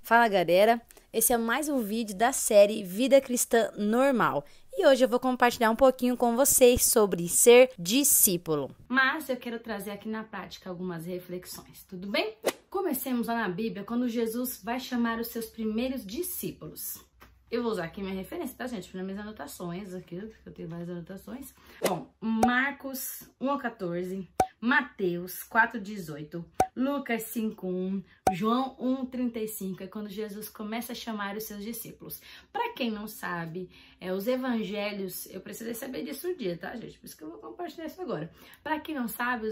Fala galera, esse é mais um vídeo da série Vida Cristã Normal e hoje eu vou compartilhar um pouquinho com vocês sobre ser discípulo. Mas eu quero trazer aqui na prática algumas reflexões, tudo bem? Comecemos lá na Bíblia quando Jesus vai chamar os seus primeiros discípulos. Eu vou usar aqui minha referência, tá, gente? Para minhas anotações aqui, eu tenho várias anotações. Bom, Marcos 1:14, Mateus 4:18, Lucas 5:1, João 1:35, é quando Jesus começa a chamar os seus discípulos. Para quem não sabe, os evangelhos, eu precisei saber disso um dia, tá, gente? Por isso que eu vou compartilhar isso agora. Para quem não sabe,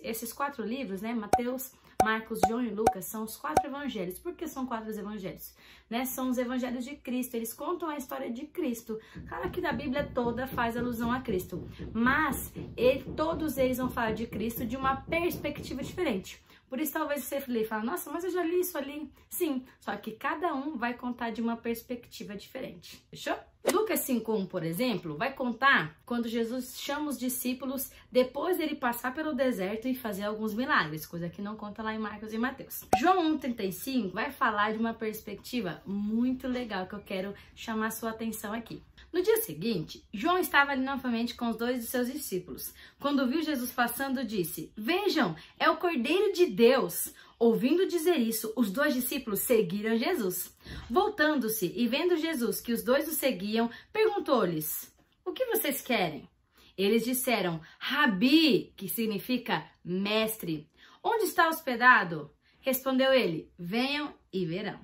esses 4 livros, né, Mateus, Marcos, João e Lucas, são os 4 evangelhos. Por que são 4 evangelhos? Né? São os evangelhos de Cristo, eles contam a história de Cristo. Claro que da Bíblia toda faz alusão a Cristo, mas todos eles vão falar de Cristo de uma perspectiva diferente. Por isso talvez você fale, nossa, mas eu já li isso ali. Sim, só que cada um vai contar de uma perspectiva diferente. Fechou? Lucas 5:1, por exemplo, vai contar quando Jesus chama os discípulos depois dele passar pelo deserto e fazer alguns milagres, coisa que não conta lá em Marcos e Mateus. João 1:35 vai falar de uma perspectiva muito legal que eu quero chamar sua atenção aqui. No dia seguinte, João estava ali novamente com os 2 de seus discípulos. Quando viu Jesus passando, disse: "Vejam, é o Cordeiro de Deus." Ouvindo dizer isso, os 2 discípulos seguiram Jesus. Voltando-se e vendo Jesus que os 2 o seguiam, perguntou-lhes: "O que vocês querem?" Eles disseram: "Rabi", que significa mestre. "Onde está hospedado?" Respondeu ele: "Venham e verão."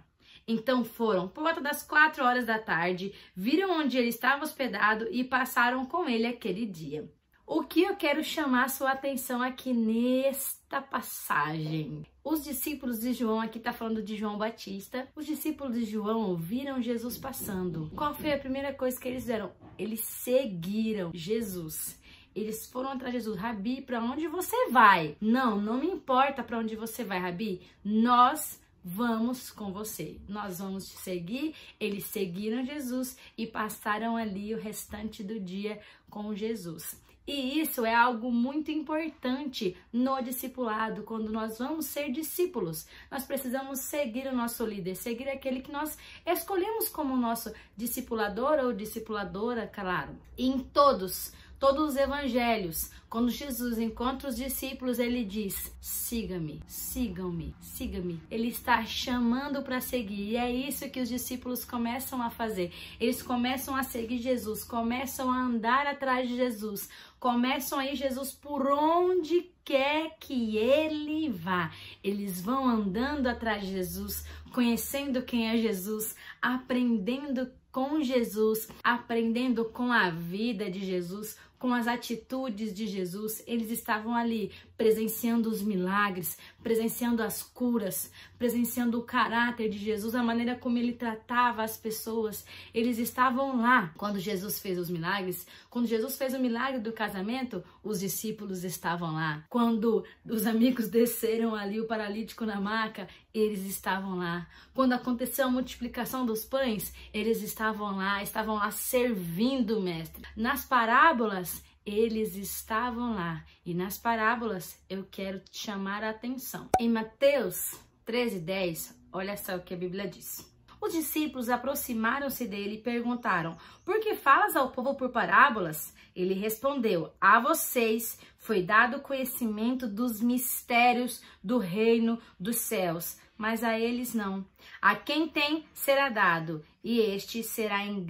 Então foram, por volta das 4 horas da tarde, viram onde ele estava hospedado e passaram com ele aquele dia. O que eu quero chamar sua atenção aqui nesta passagem? Os discípulos de João, aqui está falando de João Batista, os discípulos de João viram Jesus passando. Qual foi a primeira coisa que eles fizeram? Eles seguiram Jesus. Eles foram atrás de Jesus. "Rabi, para onde você vai?" Não me importa para onde você vai, Rabi. Nós vamos com você, nós vamos te seguir." Eles seguiram Jesus e passaram ali o restante do dia com Jesus. E isso é algo muito importante no discipulado. Quando nós vamos ser discípulos, nós precisamos seguir o nosso líder, seguir aquele que nós escolhemos como nosso discipulador ou discipuladora, claro. E em todos os evangelhos, quando Jesus encontra os discípulos, ele diz: "Siga-me, sigam-me, siga-me." Ele está chamando para seguir. E é isso que os discípulos começam a fazer. Eles começam a seguir Jesus, começam a andar atrás de Jesus, começam a ir Jesus por onde quer que ele vá. Eles vão andando atrás de Jesus, conhecendo quem é Jesus, aprendendo com Jesus, aprendendo com a vida de Jesus, com as atitudes de Jesus. Eles estavam ali presenciando os milagres, presenciando as curas, presenciando o caráter de Jesus, a maneira como ele tratava as pessoas. Eles estavam lá quando Jesus fez os milagres. Quando Jesus fez o milagre do casamento, os discípulos estavam lá. Quando os amigos desceram ali o paralítico na maca, eles estavam lá. Quando aconteceu a multiplicação dos pães, eles estavam lá servindo o mestre. Nas parábolas, eles estavam lá. E nas parábolas, eu quero te chamar a atenção. Em Mateus 13:10, olha só o que a Bíblia diz. Os discípulos aproximaram-se dele e perguntaram: "Por que falas ao povo por parábolas?" Ele respondeu: "A vocês foi dado conhecimento dos mistérios do reino dos céus, mas a eles não. A quem tem será dado, e este terá em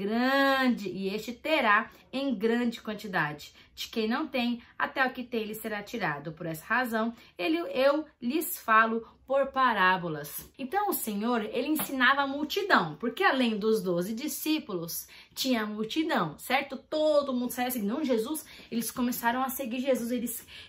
grande quantidade. De quem não tem, até o que tem lhe será tirado. Por essa razão, eu lhes falo por parábolas." Então o Senhor, ele ensinava a multidão, porque além dos 12 discípulos, tinha a multidão, certo? Todo mundo saía seguindo Jesus. Eles começaram a seguir Jesus,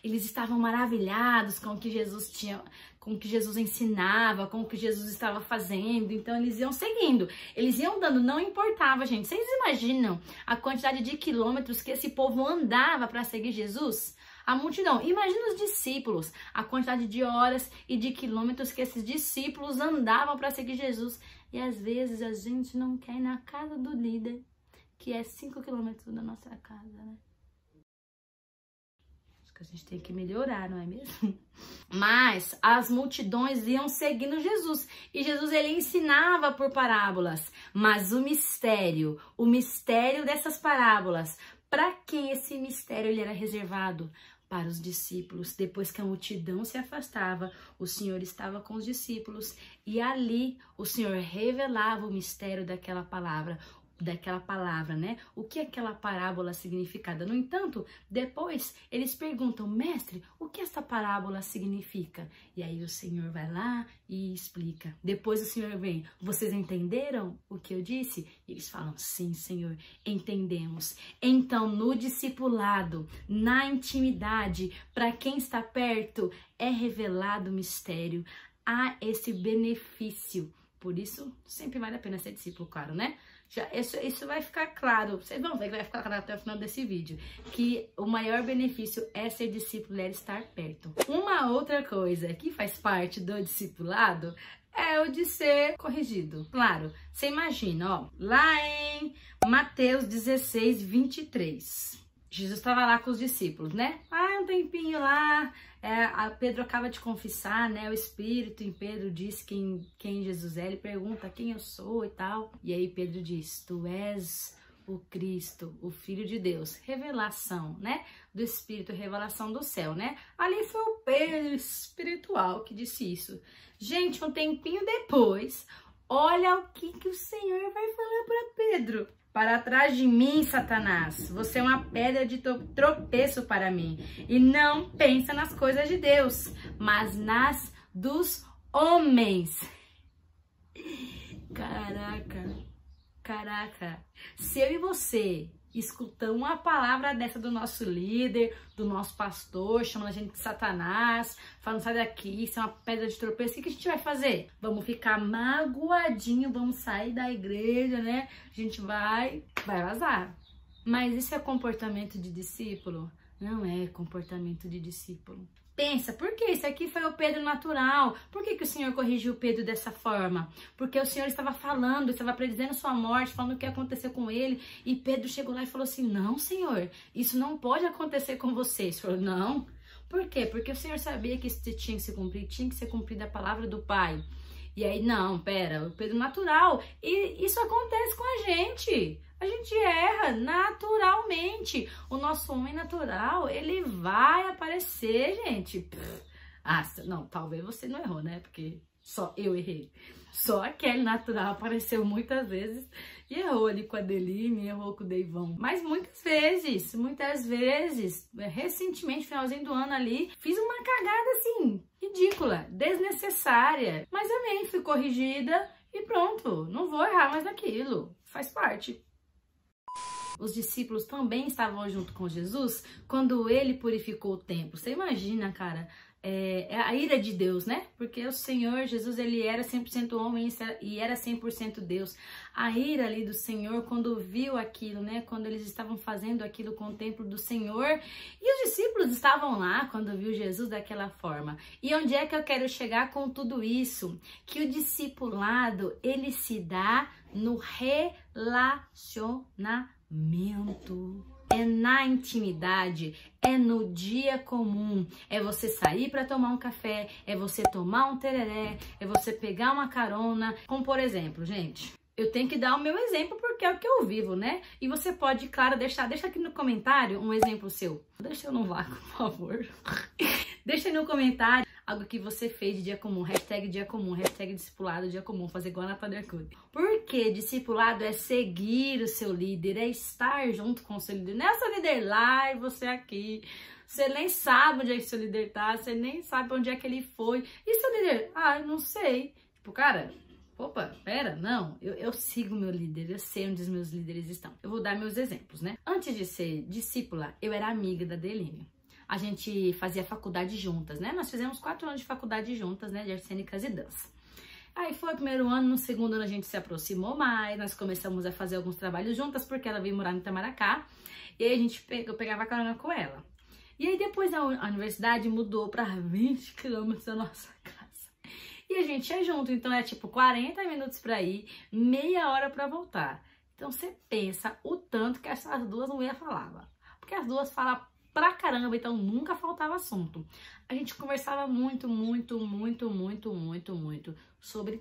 eles estavam maravilhados com o que Jesus tinha, com o que Jesus ensinava, com o que Jesus estava fazendo. Então eles iam seguindo, eles iam dando, não importava, gente. Vocês imaginam a quantidade de quilômetros que esse povo andava para seguir Jesus? A multidão. Imagina os discípulos, a quantidade de horas e de quilômetros que esses discípulos andavam para seguir Jesus. E às vezes a gente não quer ir na casa do líder, que é 5 quilômetros da nossa casa, né? A gente tem que melhorar, não é mesmo? Mas as multidões iam seguindo Jesus. E Jesus, ele ensinava por parábolas. Mas o mistério dessas parábolas, para quem esse mistério ele era reservado? Para os discípulos. Depois que a multidão se afastava, o Senhor estava com os discípulos. E ali o Senhor revelava o mistério daquela palavra, né? O que aquela parábola significava. No entanto, depois eles perguntam, mestre, o que essa parábola significa? E aí o Senhor vai lá e explica. Depois o Senhor vem, vocês entenderam o que eu disse? E eles falam, sim, Senhor, entendemos. Então, no discipulado, na intimidade, para quem está perto, é revelado o mistério. Há esse benefício. Por isso, sempre vale a pena ser discípulo, claro, né? Isso vai ficar claro, vocês vão ver que vai ficar claro até o final desse vídeo, que o maior benefício é ser discípulo, é estar perto. Uma outra coisa que faz parte do discipulado é o de ser corrigido. Claro, você imagina, ó, lá em Mateus 16, 23. Jesus estava lá com os discípulos, né? Um tempinho lá, Pedro acaba de confessar, né? O Espírito em Pedro diz quem Jesus é. Ele pergunta quem eu sou e tal. E aí Pedro diz, tu és o Cristo, o Filho de Deus. Revelação, né? Do Espírito, revelação do céu, né? Ali foi o Pedro espiritual que disse isso. Gente, um tempinho depois, olha o que o Senhor vai falar para Pedro. Para trás de mim, Satanás, você é uma pedra de tropeço para mim. E não pensa nas coisas de Deus, mas nas dos homens. Caraca. Se eu e você escutamos uma palavra dessa do nosso líder, do nosso pastor, chamando a gente de Satanás, falando, sai daqui, isso é uma pedra de tropeço, o que a gente vai fazer? Vamos ficar magoadinho, vamos sair da igreja, né? A gente vai vazar. Mas isso é comportamento de discípulo? Não é comportamento de discípulo. Pensa, por que isso aqui foi o Pedro natural? Por que o Senhor corrigiu o Pedro dessa forma? Porque o Senhor estava falando, estava predizendo sua morte, falando o que ia acontecer com ele. E Pedro chegou lá e falou assim, não, Senhor, isso não pode acontecer com você. Ele falou, não. Por quê? Porque o Senhor sabia que isso tinha que ser cumprida a palavra do Pai. E aí, não, pera, o Pedro natural. E isso acontece com a gente. A gente erra naturalmente. O nosso homem natural, ele vai aparecer, gente. Não, talvez você não errou, né? Porque só eu errei. Só aquele natural apareceu muitas vezes e errou ali com a Adeline, errou com o Deivão. Mas muitas vezes, recentemente, finalzinho do ano ali, fiz uma cagada assim, ridícula, desnecessária. Mas amém, fui corrigida e pronto, não vou errar mais naquilo, faz parte. Os discípulos também estavam junto com Jesus quando ele purificou o templo. Você imagina, cara, a ira de Deus, né? Porque o Senhor Jesus, ele era 100% homem e era 100% Deus. A ira ali do Senhor quando viu aquilo, né? Quando eles estavam fazendo aquilo com o templo do Senhor. E os discípulos estavam lá quando viu Jesus daquela forma. E onde é que eu quero chegar com tudo isso? Que o discipulado, ele se dá no relacionamento. É na intimidade, é no dia comum, é você sair para tomar um café, é você tomar um tereré, é você pegar uma carona, como por exemplo, gente, eu tenho que dar o meu exemplo porque é o que eu vivo, né? E você pode, claro, deixa aqui no comentário um exemplo seu. Deixa eu no vácuo, por favor. Deixa aí no comentário algo que você fez de dia comum, hashtag discipulado, dia comum, fazer igual a Natália Arcuri. Porque discipulado é seguir o seu líder, é estar junto com o seu líder. Não é o seu líder lá e você aqui. Você nem sabe onde é que o seu líder tá, você nem sabe onde é que ele foi. E seu líder? Eu não sei. Tipo, cara, opa, pera, não, eu sigo meu líder, eu sei onde os meus líderes estão. Eu vou dar meus exemplos, né? Antes de ser discípula, eu era amiga da Adeline. A gente fazia faculdade juntas, né? Nós fizemos 4 anos de faculdade juntas, né? De artes cênicas e dança. Aí foi o primeiro ano, no segundo ano a gente se aproximou mais, nós começamos a fazer alguns trabalhos juntas, porque ela veio morar no Itamaracá, e aí eu pegava carona com ela. E aí depois a universidade mudou para 20 quilômetros da nossa casa. E a gente ia junto, então é tipo 40 minutos para ir, meia hora para voltar. Então você pensa o tanto que essas duas mulheres falavam. Porque as duas falam pra caramba, então nunca faltava assunto. A gente conversava muito sobre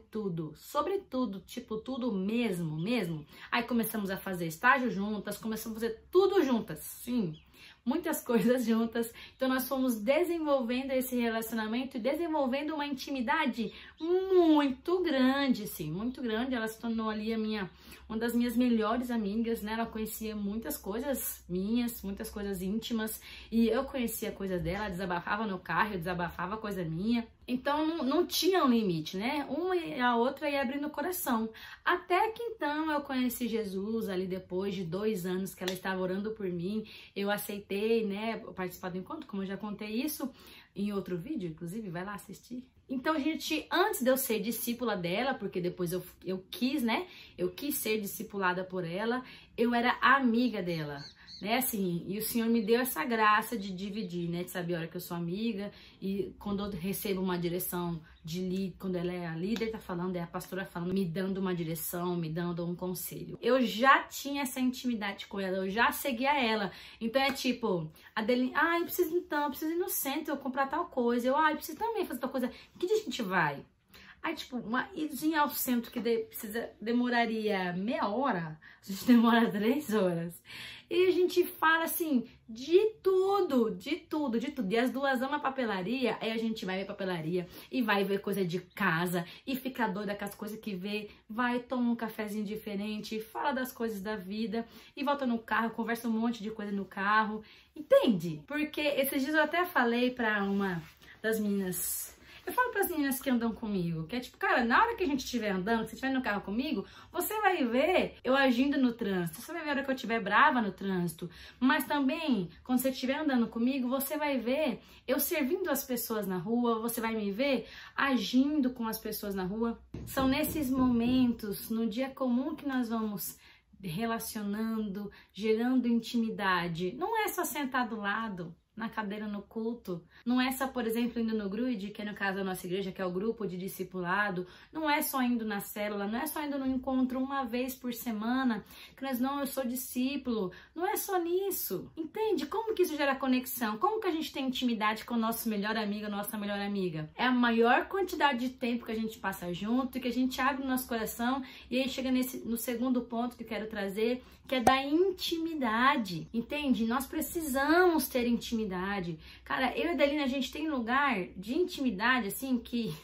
tudo, tipo, tudo mesmo. Aí começamos a fazer estágio juntas, começamos a fazer tudo juntas, sim, muitas coisas juntas. Então nós fomos desenvolvendo esse relacionamento e desenvolvendo uma intimidade muito grande, sim, muito grande. Ela se tornou ali uma das minhas melhores amigas, né? Ela conhecia muitas coisas minhas, muitas coisas íntimas, e eu conhecia coisas dela, ela desabafava no carro, eu desabafava coisa minha. Então não tinha um limite, né? Uma e a outra ia abrindo o coração. Até que então eu conheci Jesus ali depois de 2 anos que ela estava orando por mim. Eu aceitei, né, participar do encontro, como eu já contei isso em outro vídeo, inclusive, vai lá assistir. Então, gente, antes de eu ser discípula dela, porque depois eu quis, né? Eu quis ser discipulada por ela, eu era amiga dela, né? Assim, e o Senhor me deu essa graça de dividir, né? De saber a hora que eu sou amiga e quando eu recebo uma direção de líder, quando ela é a líder, tá falando, é a pastora falando, me dando uma direção, me dando um conselho. Eu já tinha essa intimidade com ela, eu já seguia ela. Então é tipo, a dele, eu preciso ir no centro, eu comprar tal coisa. Eu preciso também fazer tal coisa. Que dia a gente vai? Aí, tipo, uma idinha ao centro que demoraria meia hora, a gente demora 3 horas. E a gente fala, assim, de tudo. E as duas amam a papelaria, aí a gente vai ver papelaria e vai ver coisa de casa e fica doida com as coisas que vê, vai tomar um cafezinho diferente, fala das coisas da vida e volta no carro, conversa um monte de coisa no carro, entende? Porque esses dias eu até falei pra uma das meninas... Eu falo para as meninas que andam comigo, que é tipo, cara, na hora que a gente estiver andando, se você estiver no carro comigo, você vai ver eu agindo no trânsito, você vai ver a hora que eu estiver brava no trânsito, mas também, quando você estiver andando comigo, você vai ver eu servindo as pessoas na rua, você vai me ver agindo com as pessoas na rua. São nesses momentos, no dia comum, que nós vamos relacionando, gerando intimidade. Não é só sentar do lado, na cadeira no culto. Não é só, por exemplo, indo no GRUD, que é no caso da nossa igreja, que é o grupo de discipulado. Não é só indo na célula, não é só indo no encontro uma vez por semana, que nós, não, eu sou discípulo. Não é só nisso. Entende? Como que isso gera conexão? Como que a gente tem intimidade com o nosso melhor amigo, nossa melhor amiga? É a maior quantidade de tempo que a gente passa junto e que a gente abre o nosso coração. E aí chega no segundo ponto que eu quero trazer, que é da intimidade. Entende? Nós precisamos ter intimidade. Cara, eu e a Adeline, a gente tem lugar de intimidade, assim, que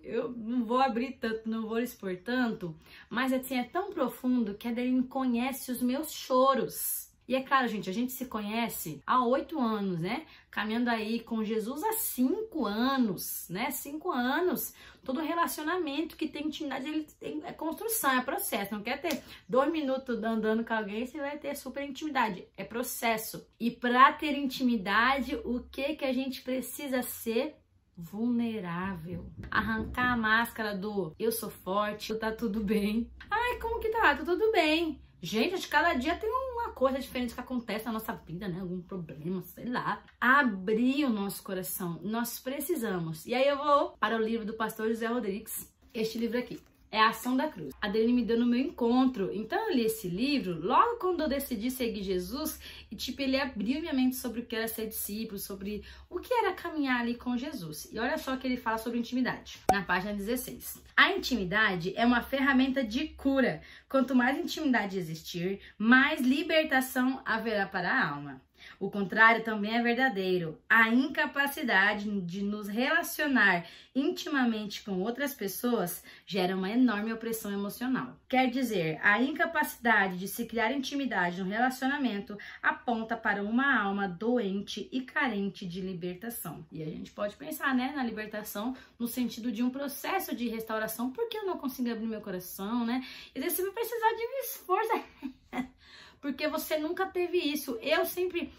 eu não vou abrir tanto, não vou expor tanto, mas assim, é tão profundo que a Adeline conhece os meus choros. E é claro, gente, a gente se conhece há 8 anos, né? Caminhando aí com Jesus há 5 anos, né? 5 anos. Todo relacionamento que tem intimidade, ele é construção, é processo. Não quer ter 2 minutos andando com alguém, você vai ter super intimidade. É processo. E para ter intimidade, o que a gente precisa ser? Vulnerável. Arrancar a máscara do eu sou forte, tá tudo bem. Ai, como que tá? Tá tudo bem. Gente, acho que cada dia tem uma coisa diferente que acontece na nossa vida, né? Algum problema, sei lá. Abrir o nosso coração. Nós precisamos. E aí eu vou para o livro do pastor José Rodrigues. Este livro aqui. É a Ação da Cruz. A Adeline me deu no meu encontro. Então eu li esse livro logo quando eu decidi seguir Jesus. E tipo, ele abriu minha mente sobre o que era ser discípulo, sobre o que era caminhar ali com Jesus. E olha só que ele fala sobre intimidade, na página 16. A intimidade é uma ferramenta de cura. Quanto mais intimidade existir, mais libertação haverá para a alma. O contrário também é verdadeiro. A incapacidade de nos relacionar intimamente com outras pessoas gera uma enorme opressão emocional. Quer dizer, a incapacidade de se criar intimidade no relacionamento aponta para uma alma doente e carente de libertação. E a gente pode pensar, né, na libertação no sentido de um processo de restauração. Por que eu não consigo abrir meu coração, né? E daí você vai precisar de um esforço. Porque você nunca teve isso. Eu sempre,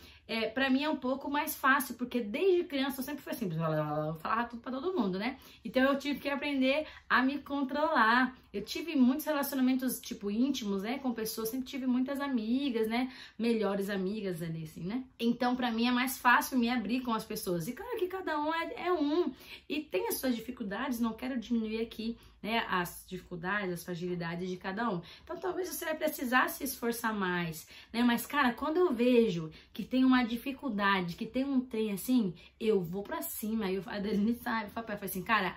pra mim é um pouco mais fácil, porque desde criança eu sempre fui assim, eu falava tudo pra todo mundo, né? Então eu tive que aprender a me controlar. Eu tive muitos relacionamentos, tipo, íntimos, né, com pessoas, sempre tive muitas amigas, né, melhores amigas ali, assim, né? Então pra mim é mais fácil me abrir com as pessoas. E claro que cada um é um, e tem as suas dificuldades, não quero diminuir aqui, né, as dificuldades, as fragilidades de cada um. Então talvez você vai precisar se esforçar mais, né? Mas cara, quando eu vejo que tem numa dificuldade, que tem um trem assim, eu vou pra cima. Aí a Adeline sabe, o papai falou assim, cara,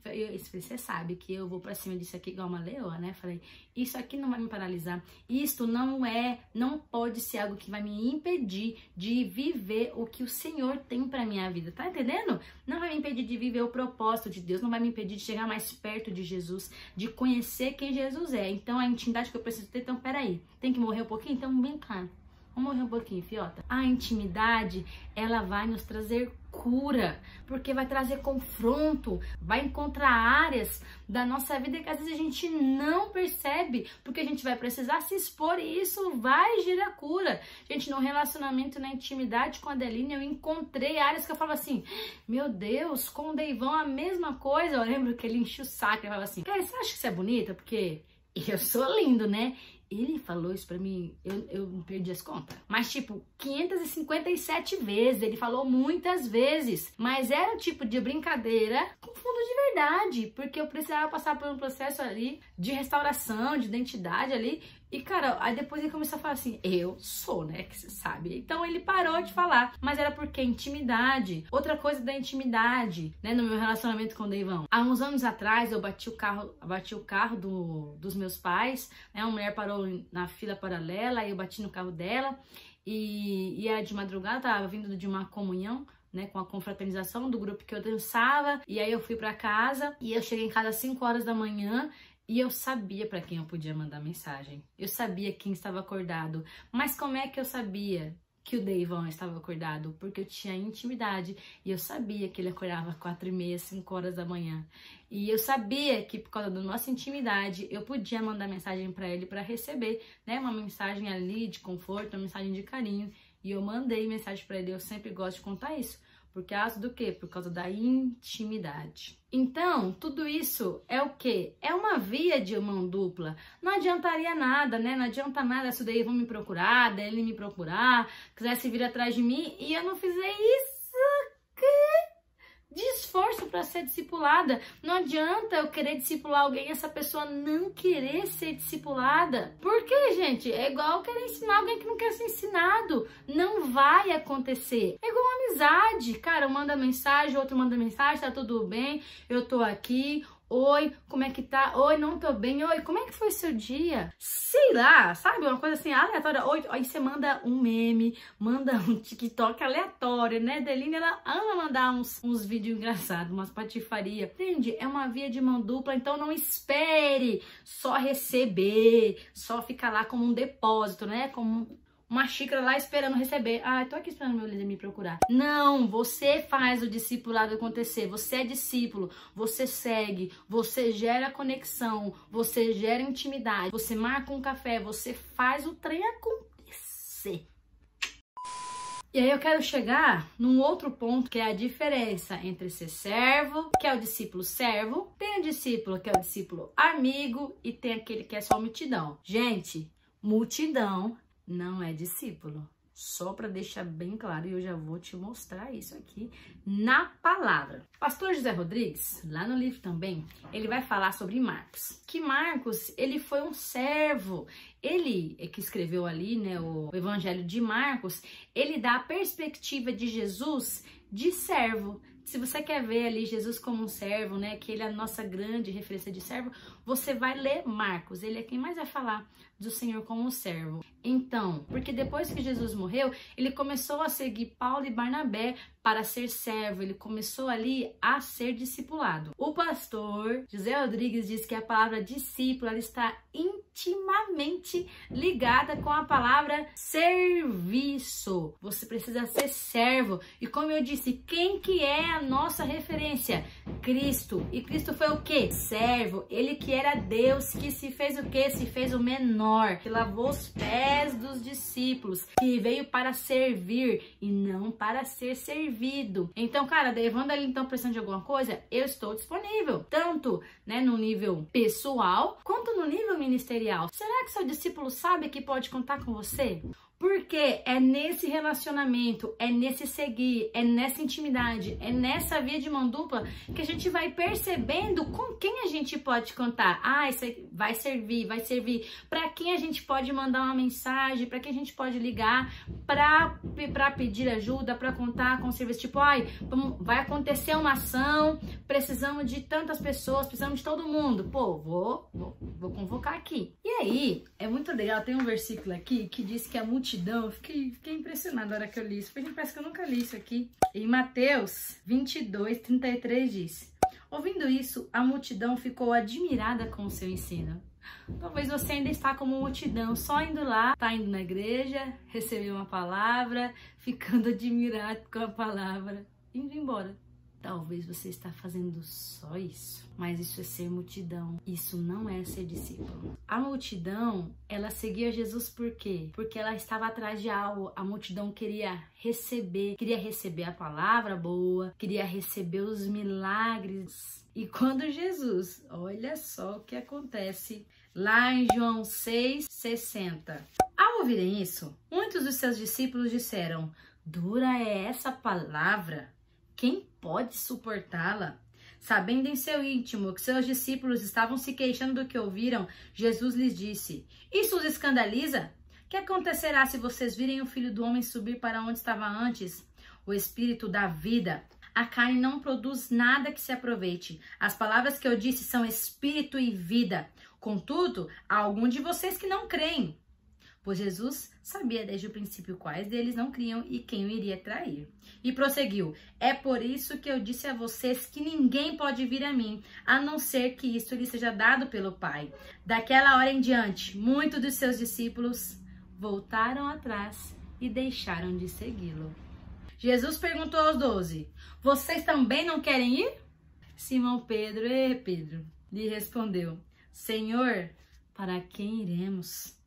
você sabe que eu vou pra cima disso aqui igual uma leoa, né? Falei, isso aqui não vai me paralisar. Isto não pode ser algo que vai me impedir de viver o que o Senhor tem pra minha vida. Tá entendendo? Não vai me impedir de viver o propósito de Deus, não vai me impedir de chegar mais perto de Jesus, de conhecer quem Jesus é. Então, a intimidade que eu preciso ter, então, peraí, tem que morrer um pouquinho? Então, vem cá. Vamos morrer um pouquinho, fiota. A intimidade, ela vai nos trazer cura, porque vai trazer confronto, vai encontrar áreas da nossa vida que às vezes a gente não percebe, porque a gente vai precisar se expor e isso vai gerar cura. Gente, no relacionamento, na intimidade com a Adeline, eu encontrei áreas que eu falava assim, meu Deus, com o Deivão a mesma coisa. Eu lembro que ele enchia o saco, ele falava assim, cara, você acha que você é bonita? Porque eu sou lindo, né? Ele falou isso pra mim, eu perdi as contas. Mas, tipo, 557 vezes. Ele falou muitas vezes. Mas era um tipo de brincadeira com fundo de verdade. Porque eu precisava passar por um processo ali de restauração, de identidade ali. E, cara, aí depois ele começou a falar assim, eu sou, né, que você sabe. Então ele parou de falar, mas era porque intimidade. Outra coisa da intimidade, né, no meu relacionamento com o Deivão. Há uns anos atrás eu bati o carro dos meus pais, né, uma mulher parou na fila paralela, aí eu bati no carro dela e era de madrugada, tava vindo de uma comunhão, né, com a confraternização do grupo que eu dançava, e aí eu fui pra casa, e eu cheguei em casa às 5 horas da manhã, e eu sabia para quem eu podia mandar mensagem. Eu sabia quem estava acordado. Mas como é que eu sabia que o Deivão estava acordado? Porque eu tinha intimidade. E eu sabia que ele acordava às 4h30, 5 horas da manhã. E eu sabia que por causa da nossa intimidade, eu podia mandar mensagem para ele para receber, né? Uma mensagem ali de conforto, uma mensagem de carinho. E eu mandei mensagem para ele. Eu sempre gosto de contar isso. Por causa do quê? Por causa da intimidade. Então, tudo isso é o quê? É uma via de mão dupla. Não adiantaria nada, né? Não adianta nada se o Deivão me procurar, daí ele me procurar, quisesse vir atrás de mim e eu não fizer isso de esforço para ser discipulada. Não adianta eu querer discipular alguém e essa pessoa não querer ser discipulada. Por quê, gente? É igual querer ensinar alguém que não quer ser ensinado. Não vai acontecer. É igual uma amizade. Cara, um manda mensagem, outro manda mensagem, tá tudo bem, eu tô aqui. Oi, como é que tá? Oi, não tô bem. Oi, como é que foi seu dia? Sei lá, sabe? Uma coisa assim aleatória. Oi, aí você manda um meme, manda um TikTok aleatório, né? Adeline, ela ama mandar uns vídeos engraçados, umas patifaria. Entende? É uma via de mão dupla, então não espere só receber, só ficar lá como um depósito, né? Como uma xícara lá esperando receber. Ah, tô aqui esperando meu líder me procurar. Não, você faz o discipulado acontecer. Você é discípulo, você segue, você gera conexão, você gera intimidade, você marca um café, você faz o trem acontecer. E aí eu quero chegar num outro ponto, que é a diferença entre ser servo, que é o discípulo servo, tem o discípulo que é o discípulo amigo e tem aquele que é só multidão. Gente, multidão não é discípulo. Só para deixar bem claro, e eu já vou te mostrar isso aqui na palavra. Pastor José Rodrigues, lá no livro também, ele vai falar sobre Marcos. Que Marcos, ele foi um servo. Ele, que escreveu ali, né, o Evangelho de Marcos, ele dá a perspectiva de Jesus de servo. Se você quer ver ali Jesus como um servo, né, que ele é a nossa grande referência de servo, você vai ler Marcos. Ele é quem mais vai falar do Senhor como um servo. Então, porque depois que Jesus morreu, ele começou a seguir Paulo e Barnabé para ser servo. Ele começou ali a ser discipulado. O pastor José Rodrigues diz que a palavra discípulo ela está intimamente ligada com a palavra serviço. Você precisa ser servo. E como eu disse, quem que é a nossa referência? Cristo. E Cristo foi o quê? Servo. Ele que era Deus, que se fez o quê? Se fez o menor, que lavou os pés dos discípulos, que veio para servir e não para ser servido. Então, cara, levando ali então precisando de alguma coisa, eu estou disponível, tanto, né, no nível pessoal, quanto no nível ministerial. Será que seu discípulo sabe que pode contar com você? Porque é nesse relacionamento, é nesse seguir, é nessa intimidade, é nessa via de mão dupla que a gente vai percebendo com quem a gente pode contar. Ah, isso aí vai servir. Para quem a gente pode mandar uma mensagem, para quem a gente pode ligar, para pedir ajuda, para contar com o serviço. Tipo, ai, vai acontecer uma ação, precisamos de tantas pessoas, precisamos de todo mundo. Pô, vou convocar aqui. E aí, é muito legal, tem um versículo aqui que diz que a multidão, eu fiquei impressionada na hora que eu li isso, porque parece que eu nunca li isso aqui. Em Mateus 22:33 diz: ouvindo isso, a multidão ficou admirada com o seu ensino. Talvez você ainda está como multidão, só indo lá, tá indo na igreja, recebeu uma palavra, ficando admirado com a palavra, indo embora. Talvez você está fazendo só isso, mas isso é ser multidão, isso não é ser discípulo. A multidão, ela seguia Jesus por quê? Porque ela estava atrás de algo, a multidão queria receber a palavra boa, queria receber os milagres. E quando Jesus, olha só o que acontece lá em João 6:60. Ao ouvirem isso, muitos dos seus discípulos disseram: dura é essa palavra? Quem pode suportá-la? Sabendo em seu íntimo que seus discípulos estavam se queixando do que ouviram, Jesus lhes disse: isso os escandaliza? Que acontecerá se vocês virem o Filho do Homem subir para onde estava antes? O Espírito dá vida. A carne não produz nada que se aproveite. As palavras que eu disse são espírito e vida. Contudo, há algum de vocês que não creem. Pois Jesus sabia desde o princípio quais deles não criam e quem o iria trair. E prosseguiu: é por isso que eu disse a vocês que ninguém pode vir a mim, a não ser que isto lhe seja dado pelo Pai. Daquela hora em diante, muitos dos seus discípulos voltaram atrás e deixaram de segui-lo. Jesus perguntou aos 12: vocês também não querem ir? Simão Pedro lhe respondeu: Senhor, para quem iremos?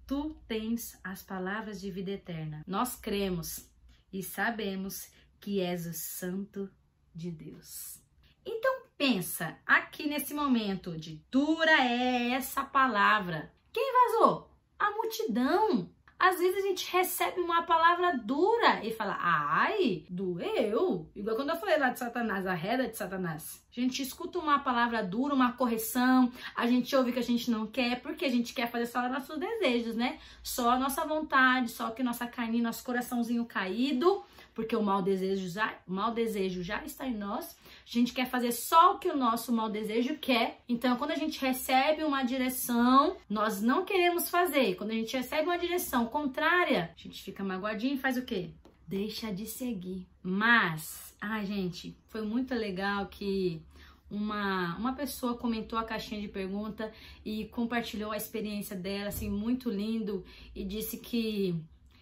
Tu tens as palavras de vida eterna. Nós cremos e sabemos que és o Santo de Deus. Então pensa aqui nesse momento de dura é essa palavra. Quem vazou? A multidão. Às vezes a gente recebe uma palavra dura e fala: ai, doeu. Igual quando eu falei lá de Satanás, a reda de Satanás. A gente escuta uma palavra dura, uma correção, a gente ouve que a gente não quer, porque a gente quer fazer só os nossos desejos, né? Só a nossa vontade, só que nossa carne, nosso coraçãozinho caído, porque o mau desejo já está em nós. A gente quer fazer só o que o nosso mau desejo quer. Então, quando a gente recebe uma direção, nós não queremos fazer. Quando a gente recebe uma direção contrária, a gente fica magoadinho e faz o quê? Deixa de seguir. Mas, gente, foi muito legal que uma pessoa comentou a caixinha de pergunta e compartilhou a experiência dela, assim, muito lindo, e disse que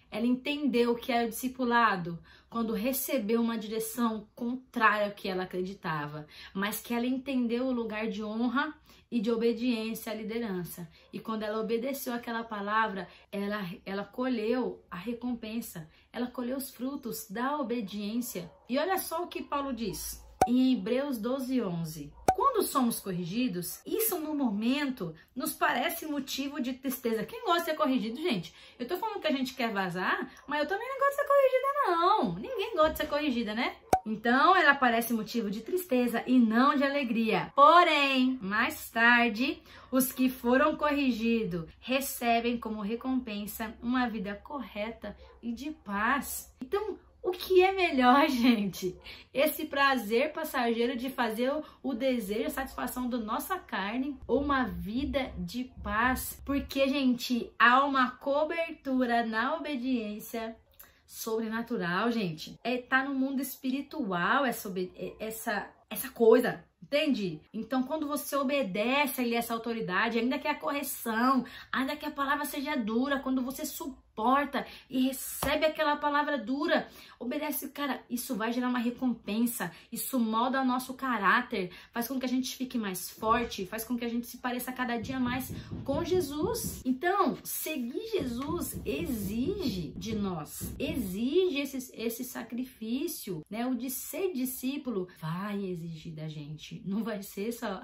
ela entendeu o que era o discipulado quando recebeu uma direção contrária ao que ela acreditava, mas que ela entendeu o lugar de honra e de obediência à liderança. E quando ela obedeceu aquela palavra, ela colheu a recompensa, ela colheu os frutos da obediência. E olha só o que Paulo diz em Hebreus 12:11. Quando somos corrigidos, isso no momento nos parece motivo de tristeza. Quem gosta de ser corrigido, gente? Eu tô falando que a gente quer vazar, mas eu também não gosto de ser corrigida, não. Ninguém gosta de ser corrigida, né? Então, ela parece motivo de tristeza e não de alegria. Porém, mais tarde, os que foram corrigidos recebem como recompensa uma vida correta e de paz. Então, o que é melhor, gente? Esse prazer passageiro de fazer o desejo, a satisfação da nossa carne ou uma vida de paz? Porque, gente, há uma cobertura na obediência sobrenatural, gente. Tá no mundo espiritual essa coisa. Entende? Então, quando você obedece ali essa autoridade, ainda que a correção, ainda que a palavra seja dura, quando você suporta e recebe aquela palavra dura, obedece, cara, isso vai gerar uma recompensa, isso molda o nosso caráter, faz com que a gente fique mais forte, faz com que a gente se pareça cada dia mais com Jesus. Então, seguir Jesus exige de nós, exige esse sacrifício, né? O de ser discípulo vai exigir da gente. Não vai ser só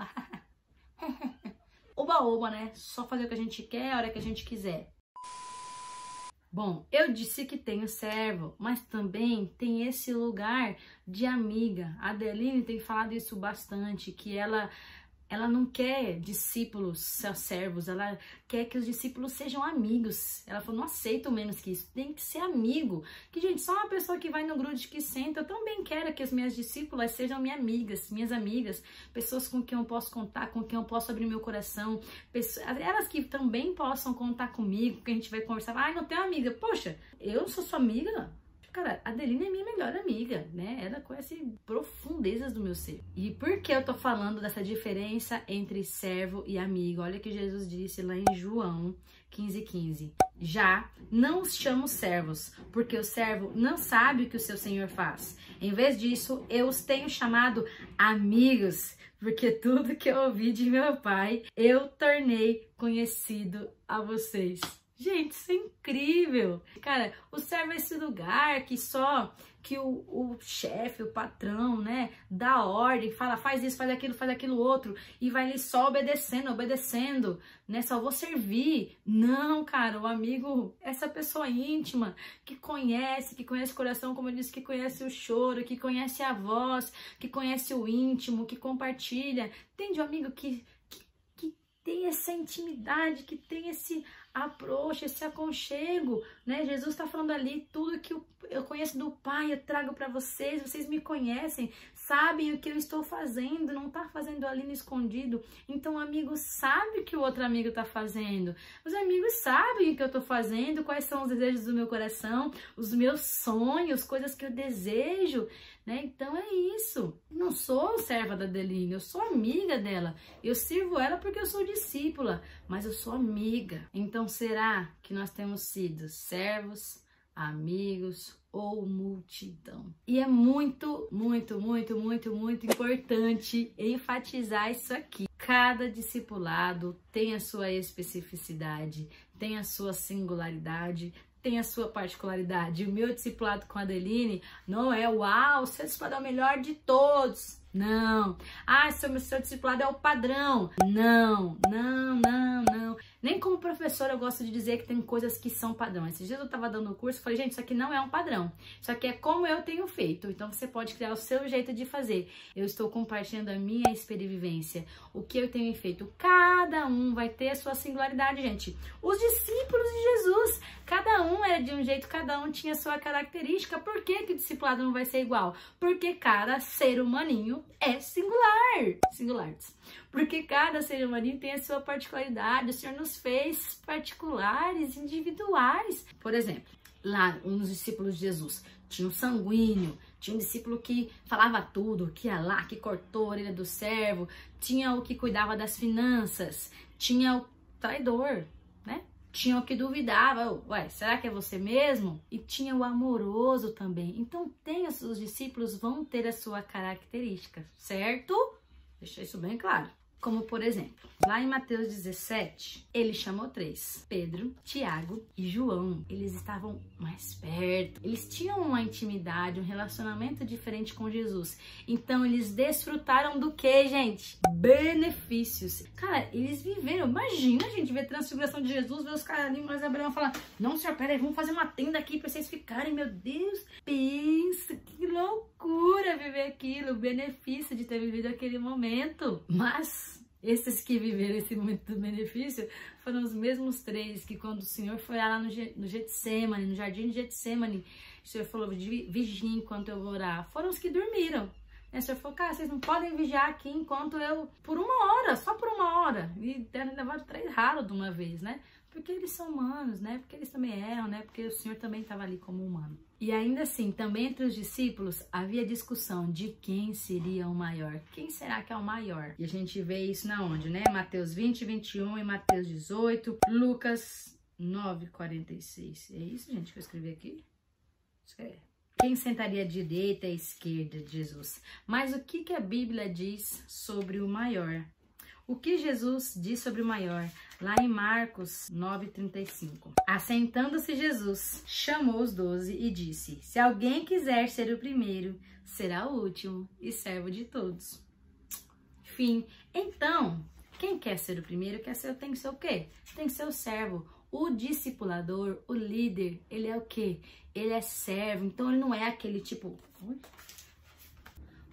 oba-oba, né? Só fazer o que a gente quer, a hora que a gente quiser. Bom, eu disse que tenho servo, mas também tem esse lugar de amiga. A Adeline tem falado isso bastante, que ela não quer discípulos servos, ela quer que os discípulos sejam amigos. Ela falou, não aceito menos que isso, tem que ser amigo. Que, gente, só uma pessoa que vai no grude que senta, eu também quero que as minhas discípulas sejam minhas amigas, pessoas com quem eu posso contar, com quem eu posso abrir meu coração, elas que também possam contar comigo, que a gente vai conversar. Ai, não tenho amiga. Poxa, eu sou sua amiga? Cara, a Adeline é minha melhor amiga, né? Ela conhece profundezas do meu ser. E por que eu tô falando dessa diferença entre servo e amigo? Olha o que Jesus disse lá em João 15:15. Já não os chamo servos, porque o servo não sabe o que o seu senhor faz. Em vez disso, eu os tenho chamado amigos, porque tudo que eu ouvi de meu pai, eu tornei conhecido a vocês. Gente, isso é incrível. Cara, o servo é esse lugar que só que o chefe, o patrão, né, dá ordem, fala, faz isso, faz aquilo outro, e vai ali só obedecendo, né, só vou servir. Não, cara, o amigo, essa pessoa íntima, que conhece o coração, como eu disse, que conhece o choro, que conhece a voz, que conhece o íntimo, que compartilha. Entende? O amigo que tem essa intimidade, que tem esse approach, esse aconchego, né? Jesus está falando ali, tudo que eu conheço do Pai, eu trago para vocês me conhecem, sabem o que eu estou fazendo, não está fazendo ali no escondido. Então o amigo sabe o que o outro amigo está fazendo, os amigos sabem o que eu estou fazendo, quais são os desejos do meu coração, os meus sonhos, coisas que eu desejo, né? Então é isso. Não sou serva da Adeline, eu sou amiga dela. Eu sirvo ela porque eu sou discípula, mas eu sou amiga. Então será que nós temos sido servos, amigos ou multidão? E é muito importante enfatizar isso aqui. Cada discipulado tem a sua especificidade, tem a sua singularidade, tem a sua particularidade. O meu discipulado com a Adeline não é uau, seu discipulado é o melhor de todos. Não. Ah, seu discipulado é o padrão. Não. Nem como professora eu gosto de dizer que tem coisas que são padrão. Esses dias eu tava dando o curso e falei, gente, isso aqui não é um padrão. Isso aqui é como eu tenho feito. Então você pode criar o seu jeito de fazer. Eu estou compartilhando a minha experiência, o que eu tenho feito. Cada um vai ter a sua singularidade, gente. Os discípulos de Jesus, cada um era de um jeito, cada um tinha a sua característica. Por que que o discipulado não vai ser igual? Porque cada ser humaninho é singulares. Porque cada ser humaninho tem a sua particularidade. O Senhor nos fez particulares, individuais. Por exemplo, lá uns discípulos de Jesus tinha um sanguíneo, tinha um discípulo que falava tudo, que ia lá, que cortou a orelha do servo, tinha o que cuidava das finanças, tinha o traidor, né? Tinha o que duvidava, ué, será que é você mesmo? E tinha o amoroso também. Então, os discípulos vão ter a sua característica, certo? Deixa isso bem claro. Como, por exemplo, lá em Mateus 17, ele chamou 3, Pedro, Tiago e João. Eles estavam mais perto, eles tinham uma intimidade, um relacionamento diferente com Jesus. Então, eles desfrutaram do que, gente? Benefícios. Cara, eles viveram, imagina, gente, ver a transfiguração de Jesus, ver os caras ali, mas Abraão falar, não, senhor, peraí, vamos fazer uma tenda aqui pra vocês ficarem, meu Deus. Pensa, que loucura viver aquilo, o benefício de ter vivido aquele momento. Mas esses que viveram esse momento do benefício foram os mesmos 3 que quando o Senhor foi lá no Getsemane, no jardim de Getsemane, o Senhor falou, vigiem enquanto eu vou orar. Foram os que dormiram. O Senhor falou, cara, vocês não podem vigiar aqui enquanto eu, por 1 hora, só por 1 hora. E devem levar 3 ralos de uma vez, né? Porque eles são humanos, né? Porque eles também erram, né? Porque o Senhor também estava ali como humano. E ainda assim, também entre os discípulos, havia discussão de quem seria o maior. Quem será que é o maior? E a gente vê isso na onde, né? Mateus 20, 21 e Mateus 18, Lucas 9, 46. É isso, gente, que eu escrevi aqui? Isso é. Quem sentaria à direita e à esquerda de Jesus? Mas o que a Bíblia diz sobre o maior? O que Jesus diz sobre o maior? Lá em Marcos 9:35. Assentando-se Jesus, chamou os 12 e disse, se alguém quiser ser o primeiro, será o último e servo de todos. Fim. Então, quem quer ser o primeiro, tem que ser o quê? Tem que ser o servo. O discipulador, o líder, ele é o quê? Ele é servo, então ele não é aquele tipo...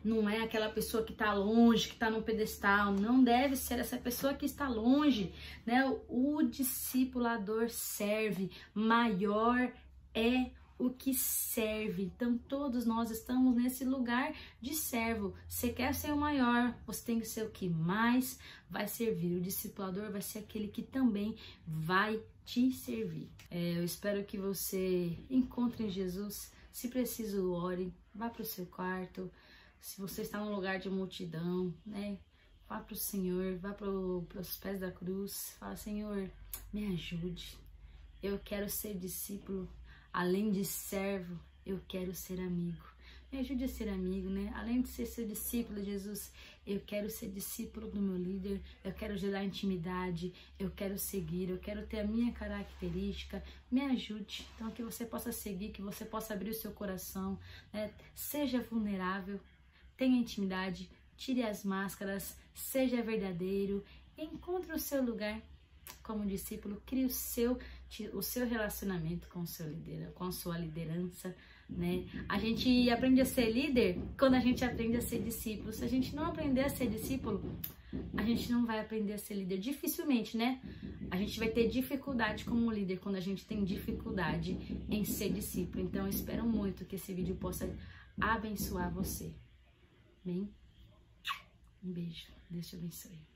Não é aquela pessoa que está longe, que está no pedestal. Não deve ser essa pessoa que está longe, né? O discipulador serve. Maior é o que serve. Então, todos nós estamos nesse lugar de servo. Você quer ser o maior, você tem que ser o que mais vai servir. O discipulador vai ser aquele que também vai te servir. Eu espero que você encontre em Jesus. Se preciso, ore. Vá para o seu quarto. Se você está num lugar de multidão, né? Vá para o Senhor, vá para os pés da cruz. Fala, Senhor, me ajude. Eu quero ser discípulo. Além de servo, eu quero ser amigo. Me ajude a ser amigo, né? Além de ser seu discípulo, Jesus, eu quero ser discípulo do meu líder. Eu quero gerar intimidade. Eu quero seguir. Eu quero ter a minha característica. Me ajude. Então, que você possa seguir, que você possa abrir o seu coração, né? Seja vulnerável. Tenha intimidade, tire as máscaras, seja verdadeiro, encontre o seu lugar como discípulo, crie o seu relacionamento com o seu líder, com a sua liderança, né? A gente aprende a ser líder quando a gente aprende a ser discípulo. Se a gente não aprender a ser discípulo, a gente não vai aprender a ser líder. Dificilmente, né? A gente vai ter dificuldade como líder quando a gente tem dificuldade em ser discípulo. Então, eu espero muito que esse vídeo possa abençoar você. Bem, um beijo. Deus te abençoe.